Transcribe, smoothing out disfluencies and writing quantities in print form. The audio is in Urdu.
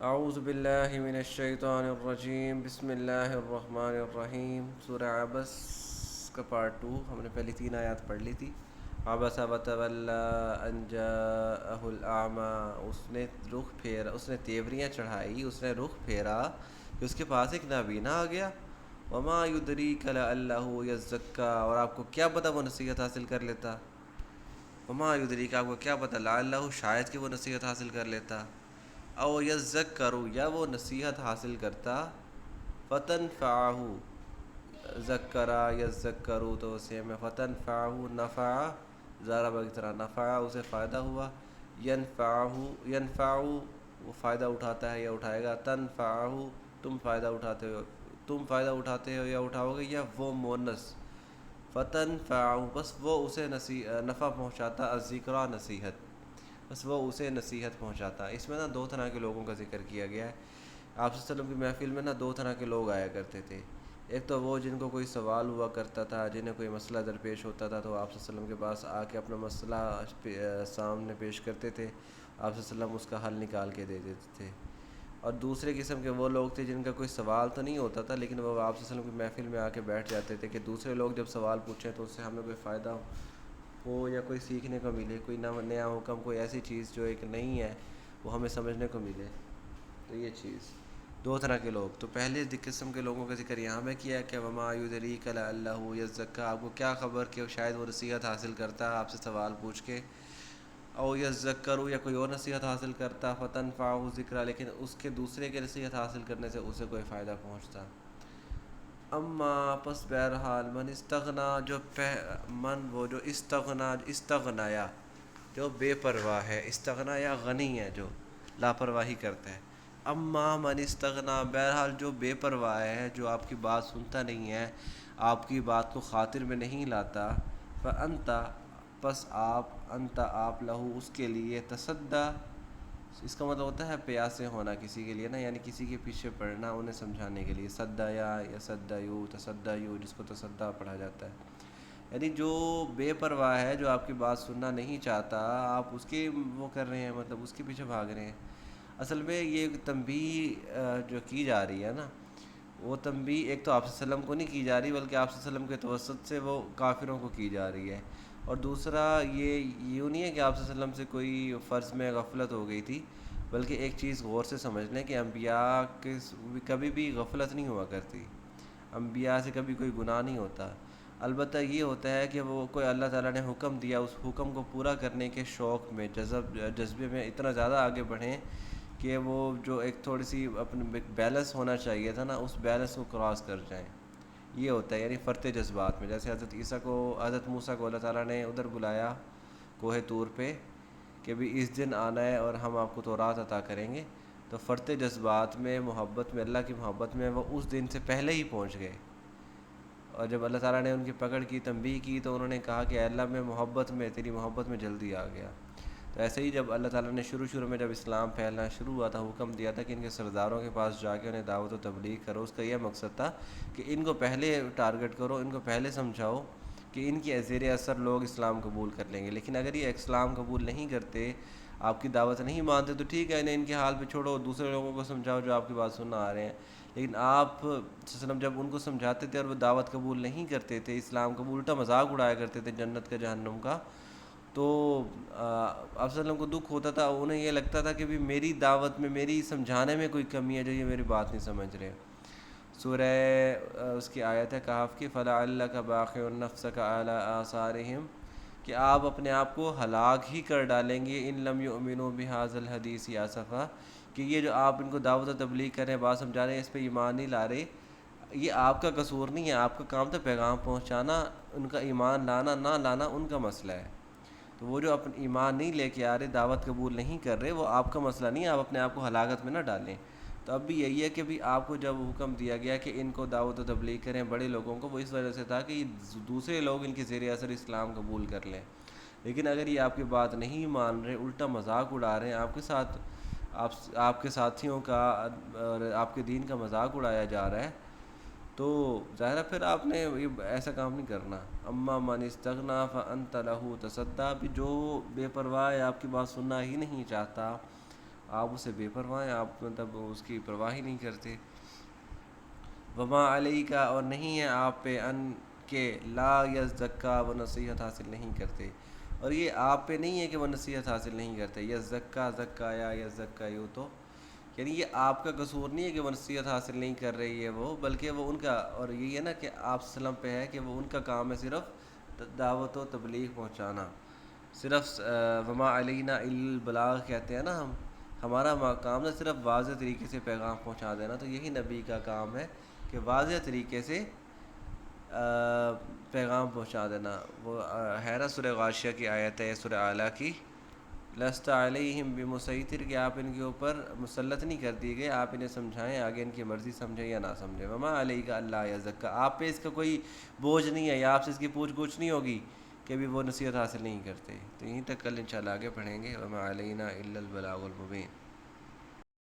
اعوذ باللہ من الشیطان الرجیم بسم اللہ الرحمن الرحیم سورہ عبس کا پارٹ 2 ہم نے پہلی 3 آیات پڑھ لی تھی۔ عبس وتولی ان جاءہ الاعمی، اس نے رخ پھیرا، اس نے تیوریاں چڑھائی، اس نے رخ پھیرا کہ اس کے پاس ایک نابینا آ گیا۔ وما یدریک لعلہ یزکی، اور آپ کو کیا پتہ وہ نصیحت حاصل کر لیتا۔ وما یدریک، آپ کو کیا پتہ، لعلہ شاید کہ وہ نصیحت حاصل کر لیتا، او یذکروا، یا وہ نصیحت حاصل کرتا، فتنفعہ، ذکرا یذکروا تو سیم ہے، فتنفعہ نفع، ضرب کی طرح نفع اسے فائدہ ہوا، ینفعہ وہ فائدہ اٹھاتا ہے یا اٹھائے گا، تنفعہ تم فائدہ اٹھاتے ہو، تم فائدہ اٹھاتے ہو یا اٹھاؤ گے، یا وہ مونس، فتنفعہ بس وہ اسے نفع پہنچاتا، الذکریٰ نصیحت، بس وہ اسے نصیحت پہنچاتا۔ اس میں نا 2 طرح کے لوگوں کا ذکر کیا گیا ہے۔ آپ صلی اللہ علیہ وسلم کی محفل میں نا 2 طرح کے لوگ آیا کرتے تھے۔ ایک تو وہ جن کو کوئی سوال ہوا کرتا تھا، جنہیں کوئی مسئلہ درپیش ہوتا تھا تو آپ صلی اللہ علیہ وسلم کے پاس آ کے اپنا مسئلہ سامنے پیش کرتے تھے، آپ صلی اللہ علیہ وسلم اس کا حل نکال کے دے دیتے تھے۔ اور دوسرے قسم کے وہ لوگ تھے جن کا کوئی سوال تو نہیں ہوتا تھا، لیکن وہ آپ صلی اللہ علیہ وسلم کی محفل میں آ کے بیٹھ جاتے تھے کہ دوسرے لوگ جب سوال پوچھیں تو اس سے ہمیں کوئی فائدہ ہو یا کوئی سیکھنے کو ملے، کوئی نیا حکم، کوئی ایسی چیز جو ایک نہیں ہے وہ ہمیں سمجھنے کو ملے۔ تو یہ چیز 2 طرح کے لوگ، تو پہلے قسم کے لوگوں کا ذکر یہاں میں کیا کہ وما یدریک لعلہ یزکی، آپ کو کیا خبر کہ شاید وہ نصیحت حاصل کرتا آپ سے سوال پوچھ کے، او یذکر، یا کوئی اور نصیحت حاصل کرتا، فتنفعہ ذکرا، لیکن اس کے دوسرے کے نصیحت حاصل کرنے سے اسے کوئی فائدہ پہنچتا۔ اما پس بہرحال من استغنا، جو من وہ جو استغنایا، جو بے پرواہ ہے، استغنا یا غنی ہے جو لاپرواہی کرتا ہے۔ اما من استغنا، بہرحال جو بے پرواہ ہے، جو آپ کی بات سنتا نہیں ہے، آپ کی بات کو خاطر میں نہیں لاتا، فانت پس آپ لہو اس کے لیے تصدی، اس کا مطلب ہوتا ہے پیاسے ہونا کسی کے لیے نا، یعنی کسی کے پیچھے پڑنا انہیں سمجھانے کے لیے، صدیا یا صدیو، تصدیو جس کو تصدیٰ پڑھا جاتا ہے، یعنی جو بے پرواہ ہے، جو آپ کی بات سننا نہیں چاہتا، آپ اس کے وہ کر رہے ہیں، مطلب اس کے پیچھے بھاگ رہے ہیں۔ اصل میں یہ تنبیہ جو کی جا رہی ہے نا، وہ تنبیہ ایک تو آپ صلی اللہ علیہ وسلم کو نہیں کی جا رہی، بلکہ آپ صلی اللہ علیہ وسلم کے توسط سے وہ کافروں کو کی جا رہی ہے۔ اور دوسرا یہ یوں نہیں ہے کہ آپ صلی اللہ علیہ وسلم سے کوئی فرض میں غفلت ہو گئی تھی، بلکہ ایک چیز غور سے سمجھ لیں کہ انبیاء کے کبھی بھی غفلت نہیں ہوا کرتی، انبیاء سے کبھی کوئی گناہ نہیں ہوتا۔ البتہ یہ ہوتا ہے کہ وہ کوئی اللہ تعالیٰ نے حکم دیا، اس حکم کو پورا کرنے کے شوق میں، جذبے میں اتنا زیادہ آگے بڑھیں کہ وہ جو ایک تھوڑی سی اپنے بیلنس ہونا چاہیے تھا نا، اس بیلنس کو کراس کر جائیں، یہ ہوتا ہے، یعنی فرط جذبات میں۔ جیسے حضرت موسیٰ کو اللہ تعالیٰ نے ادھر بلایا کوہ طور پہ کہ بھی اس دن آنا ہے اور ہم آپ کو تورات عطا کریں گے، تو فرط جذبات میں، محبت میں، اللہ کی محبت میں وہ اس دن سے پہلے ہی پہنچ گئے، اور جب اللہ تعالیٰ نے ان کی پکڑ کی، تنبیہ کی، تو انہوں نے کہا کہ اے اللہ میں محبت میں، تیری محبت میں جلدی آ گیا۔ تو ایسے ہی جب اللہ تعالیٰ نے شروع میں جب اسلام پھیلنا شروع ہوا تھا، حکم دیا تھا کہ ان کے سرداروں کے پاس جا کے انہیں دعوت و تبلیغ کرو، اس کا یہ مقصد تھا کہ ان کو پہلے ٹارگٹ کرو، ان کو پہلے سمجھاؤ کہ ان کی زیر اثر لوگ اسلام قبول کر لیں گے۔ لیکن اگر یہ اسلام قبول نہیں کرتے، آپ کی دعوت نہیں مانتے، تو ٹھیک ہے، انہیں ان کے حال پہ چھوڑو، دوسرے لوگوں کو سمجھاؤ جو آپ کی بات سننا آ رہے ہیں۔ لیکن آپ صلی اللہ علیہ وسلم جب ان کو سمجھاتے تھے اور وہ دعوت قبول نہیں کرتے تھے، اسلام قبول، الٹا مذاق اڑایا کرتے تھے جنت کا جہنم کا، تو آپ صلی اللہ علیہ وسلم کو دکھ ہوتا تھا، انہیں یہ لگتا تھا کہ بھی میری دعوت میں، میری سمجھانے میں کوئی کمی ہے، جو یہ میری بات نہیں سمجھ رہے۔ سورہ اس کی آیت ہے کہف کی، فَلَعَلَّكَ بَاخِعٌ نَفْسَكَ عَلَىٰ آثَارِهِمْ، کہ آپ اپنے آپ کو ہلاک ہی کر ڈالیں گے، ان لم یؤمنوا بِهَٰذَا الْحَدِيثِ آسفا، کہ یہ جو آپ ان کو دعوت و تبلیغ کر رہے ہیں، بات سمجھا رہے ہیں، اس پہ ایمان نہیں لا رہے، یہ آپ کا قصور نہیں ہے، آپ کا کام تو پیغام پہنچانا، ان کا ایمان لانا نہ لانا ان کا مسئلہ ہے۔ تو وہ جو اپنا ایمان نہیں لے کے آ رہے، دعوت قبول نہیں کر رہے، وہ آپ کا مسئلہ نہیں ہے، آپ اپنے آپ کو ہلاکت میں نہ ڈالیں۔ تو اب بھی یہی ہے کہ بھی آپ کو جب حکم دیا گیا کہ ان کو دعوت و تبلیغ کریں بڑے لوگوں کو، وہ اس وجہ سے تھا کہ یہ دوسرے لوگ ان کے زیر اثر اسلام قبول کر لیں۔ لیکن اگر یہ آپ کی بات نہیں مان رہے، الٹا مذاق اڑا رہے ہیں آپ کے ساتھ، آپ کے ساتھیوں کا اور آپ کے دین کا مذاق اڑایا جا رہا ہے، تو ظاہر ہے پھر آپ نے یہ ایسا کام نہیں کرنا۔ اما من استغنا فانت لہ تصدی، بھی جو بے پرواہ ہے، آپ کی بات سننا ہی نہیں چاہتا، آپ اسے بے پرواہ ہیں، آپ مطلب اس کی پرواہ ہی نہیں کرتے۔ وما علیہ کا، اور نہیں ہے آپ پہ، ان کے لا یزکا، وہ نصیحت حاصل نہیں کرتے۔ اور یہ آپ پہ نہیں ہے کہ وہ نصیحت حاصل نہیں کرتے، یزکا زکایا یزکا یوں، تو یعنی یہ آپ کا قصور نہیں ہے کہ وہ نصیحت حاصل نہیں کر رہی ہے وہ، بلکہ وہ ان کا، اور یہی ہے نا کہ آپ وسلم پہ ہے کہ وہ ان کا کام ہے صرف دعوت و تبلیغ پہنچانا، صرف وما علینا الا البلاغ کہتے ہیں نا ہم، ہمارا کام ہے صرف واضح طریقے سے پیغام پہنچا دینا، تو یہی نبی کا کام ہے کہ واضح طریقے سے پیغام پہنچا دینا۔ وہ ہے نا سورہ غاشیہ کی آیت ہے، سورہ اعلیٰ کی، لست علیہم بمسیطر، کہ آپ ان کے اوپر مسلط نہیں کر دیے گئے، آپ انہیں سمجھائیں، آگے ان کی مرضی سمجھیں یا نہ سمجھیں۔ وما علیہ کا اللہ یزکا، آپ پہ اس کا کوئی بوجھ نہیں ہے، یا آپ سے اس کی پوچھ گچھ نہیں ہوگی کہ بھی وہ نصیحت حاصل نہیں کرتے۔ تو یہیں تک کل انشاءاللہ آگے پڑھیں گے۔ وما علینا الا البلاغ المبین۔